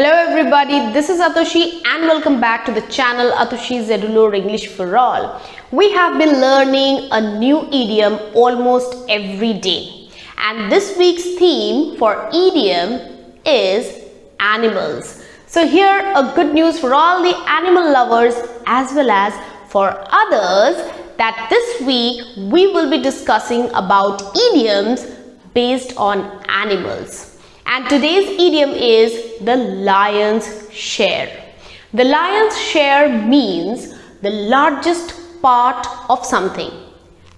Hello everybody, this is Atoshi and welcome back to the channel Atoshi'sEdulore English for All. We have been learning a new idiom almost every day. And this week's theme for idiom is animals. So here a good news for all the animal lovers as well as for others that this week we will be discussing about idioms based on animals. And today's idiom is the lion's share. The lion's share means the largest part of something.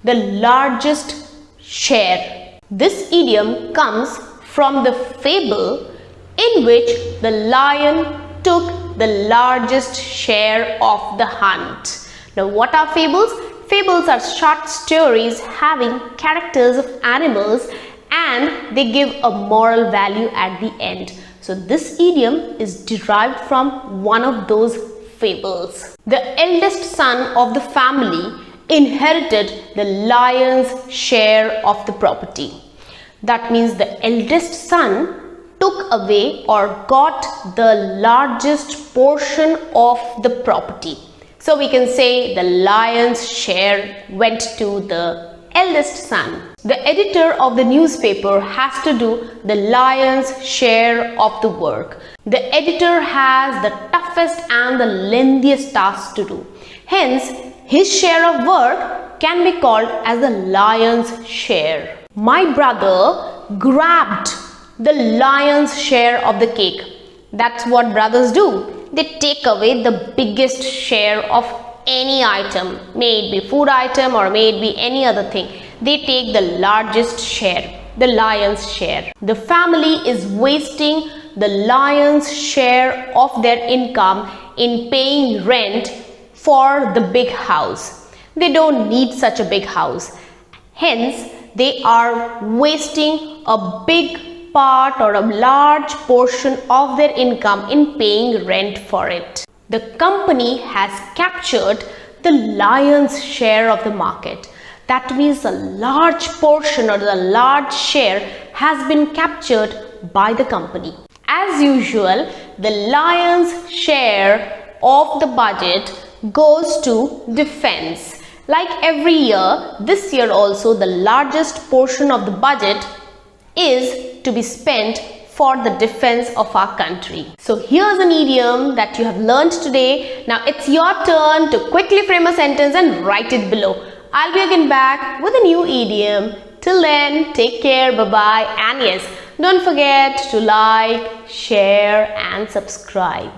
The largest share. This idiom comes from the fable in which the lion took the largest share of the hunt. Now, what are fables? Fables are short stories having characters of animals and they give a moral value at the end. So this idiom is derived from one of those fables. The eldest son of the family inherited the lion's share of the property. That means the eldest son took away or got the largest portion of the property. So we can say the lion's share went to the eldest son. The editor of the newspaper has to do the lion's share of the work. The editor has the toughest and the lengthiest task to do. Hence, his share of work can be called as the lion's share. My brother grabbed the lion's share of the cake. That's what brothers do. They take away the biggest share of any item, may it be food item or may it be any other thing. They take the largest share, the lion's share. The family is wasting the lion's share of their income in paying rent for the big house. They don't need such a big house. Hence, they are wasting a big part or a large portion of their income in paying rent for it. The company has captured the lion's share of the market. That means a large portion or the large share has been captured by the company. As usual, the lion's share of the budget goes to defense. Like every year, this year also the largest portion of the budget is to be spent for the defense of our country. So here's an idiom that you have learned today. Now it's your turn to quickly frame a sentence and write it below. I'll be again back with a new idiom. Till then, take care, bye-bye, and yes, don't forget to like, share and subscribe.